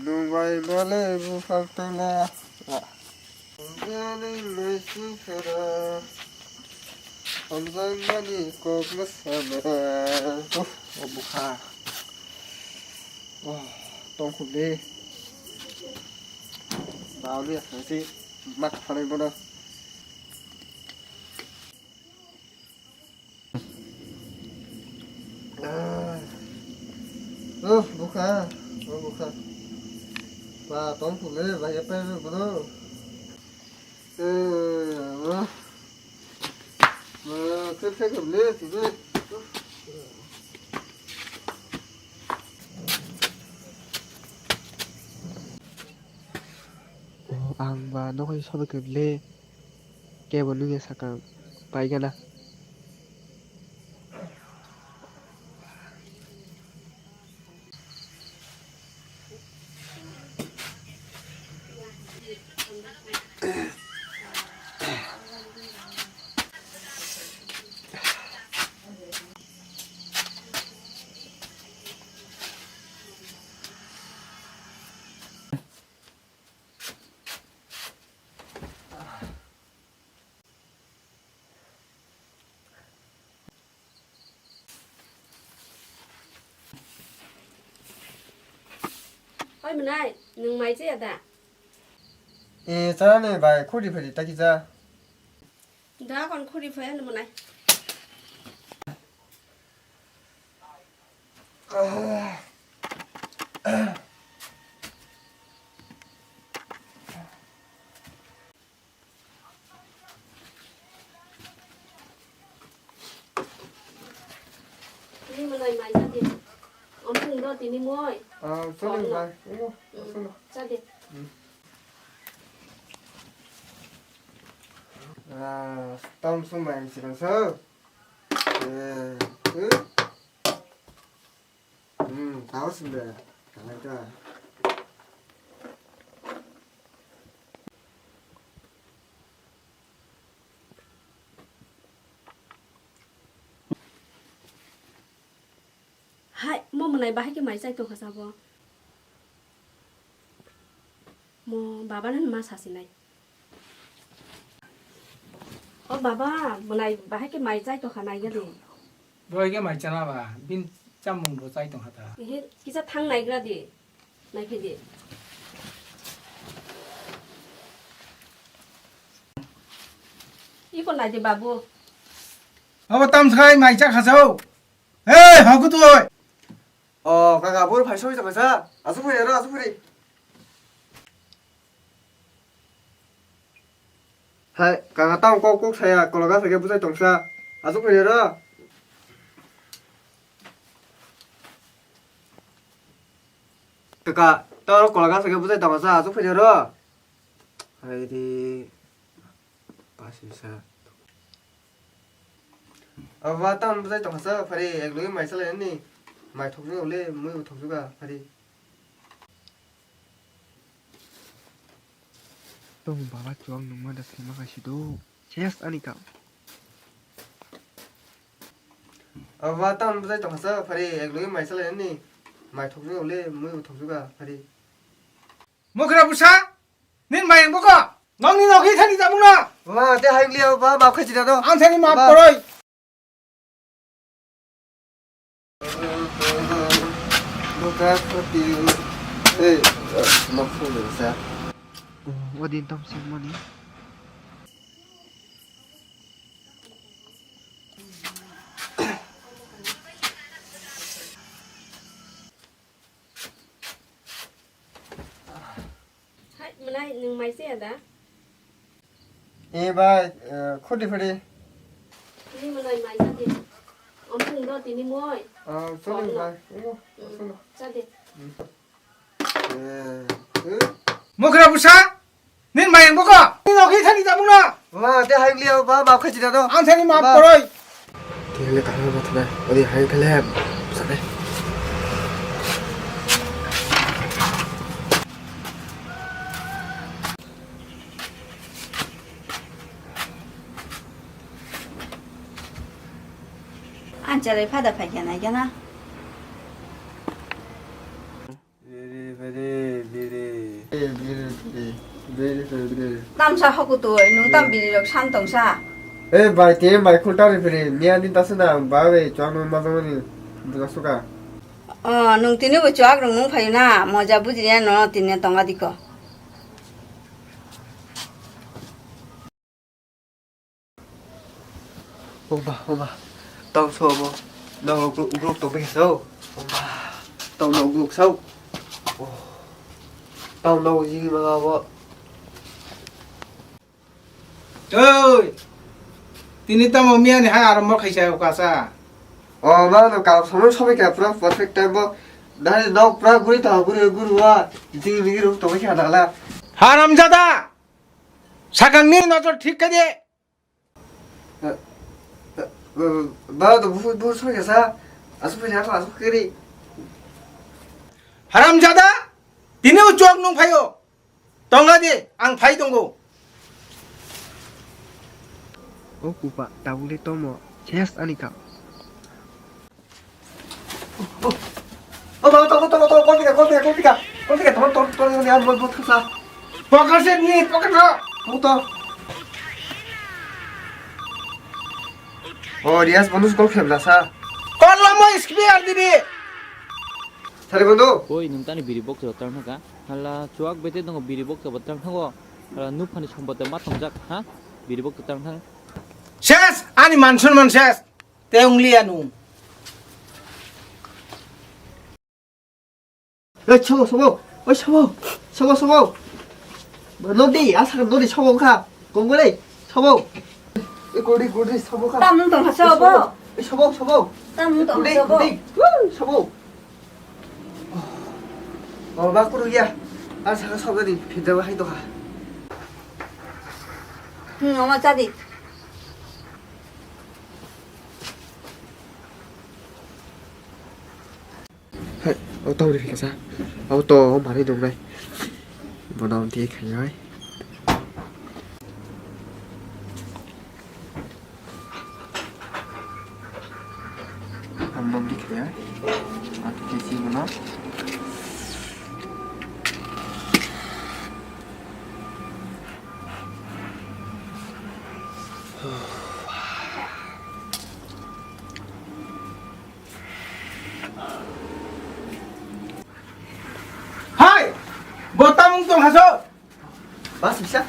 Nungay malay bufagtala. Galing may sufera. Hanggang manikog masama. Buka. Tông khủng đi. Vào đi, nói gì? Mặt vào đây vào đâu? Buka. Buka. Và tông khủng đi, và nhập bên vào đâu? Cứ thấy cầm lên thì đi. Ang ba no koy sobe keble ke bonu ge sakam paigana Ôi mình ơi, nướng máy chứ à? Cha này bài khu đi phải đi taki ra. Đó còn khu đi phải ăn mình này. Đi mình này máy ra đi. Ông cùng đó thì đi mua ơi. Số này bài. Ra đi. Tông xuống mạng chỉ bằng sơ. Táo xin về. Cảm ơn cho. Hai, mua mình này bà hay cái máy dây tôi sao bò? Mua bà bán mà sao xin này? Bà mình này bà hay cái máy dây tôi khả này cái gì? Rồi cái máy chân là bà, bin trăm mùng đồ dây tổng hạt à? Cái sao thằng này cái gì? Này cái gì? Ý con này thì bà mua. Bà tâm khai máy chắc hả sao? Ê, họ cứ tôi. 가가 뭘 발소리 잡아서 아스프리 열어 아스프리. 하이 가가 다운 꼭꼭 사야 걸어가서 게 부자 동사 아스프리 열어. 그니까 따로 걸어가서 게 부자 동사 아스프리 열어. 하이디 바시사. 와 다운 부자 동사 파리 액루이 마이살라 했니? Mày thuộc xuống lên mới thuộc xuống cả phải đi. Tông baba chuang nung ada sima kasih do. Yes anika. Và tao bây giờ tổng sở phải đi. Ek lối mày sẽ lên nè. Mày thuộc xuống lên mới thuộc xuống cả phải đi. Mua cái nào busa? Nên mày mua có? Nó đi nào khi thân đi ra mua nào? Và thế hai liều và bảo khai chỉ đâu? Anh thấy mà rồi. 어디 땀 씹머니? Mình này nướng máy xe đã. bà khốt đi phải đi. Đi mình này máy ra đi. Ông cùng đó thì đi mua ơi. Số này bài. Ra đi. Mua cái nào busa? Nên mày mua có? Đi nào khi thân đi ra mua nào? Và thế hai liều và bảo khai chỉ đâu? Anh thấy mà rồi. Thì lấy cả hai một này. 어디 hai cái lem. Sao đây? Anh trả lời phát được phải cái này cho nó. 그래. 남사 하고 또 농담 비리력 산동사. 에 마이티 마이 콜타리 그래. 미안이 다스나 바베 쫙는 마정니 누가 수가. 농티네 뭐 좋아 그런 농 파이나 모자 부지야 너 티네 동아디코. 엄마. tao sơ mà đâu gục tao bây giờ tao đâu gục sâu tao đâu gì mà vợ Trời, tini ta mau mian ni hai aram mau khaisa ukasa. mà nó cao sống sao cái pura perfect time mà đấy nó pura guri tao guri wa gì mình gục tao bây giờ là 하람자다. 사강니 너절 ଠି까지. bà tao vui sao vậy sao phải nhá cái đi 하람자다. 니네 우쪽 농 파요. 동가디 앙 파이 동고. ô cụ bà tao đi tao mà chết anh cả tao con cái tao đi ăn một thức sao 버거세 니 버거서. không tao Riyaj বন্ধু কল খেললা সা 꼴라모 스키비알 디리. 사리 বন্ধু Boy, nung tani biribok sa tarang ka. Hala, chuwak bete dong biribok sa tarang ko. Hala, nupan is kumpata matong jak, ha? Biribok sa tarang. শেষ আনি মানসুন শেষ তেউংলিয়ানু 야 쳐보 쳐보 너디 아사가 너디 쳐보 가 공부래 쳐보 고리 쳐보 가 땀 동사 써보. 쳐보 땀 동사 써보. 쳐보 막구르기야 아사가 서거니 비대고 하이도 가 응, 엄마 짜디. tao đi sao ô tô không phải đi đường đây vào đầu thì khánh ơi không đi khánh ơi cái gì mà nó 하이 뭐 따뭉뚱 하소. 맞습니까?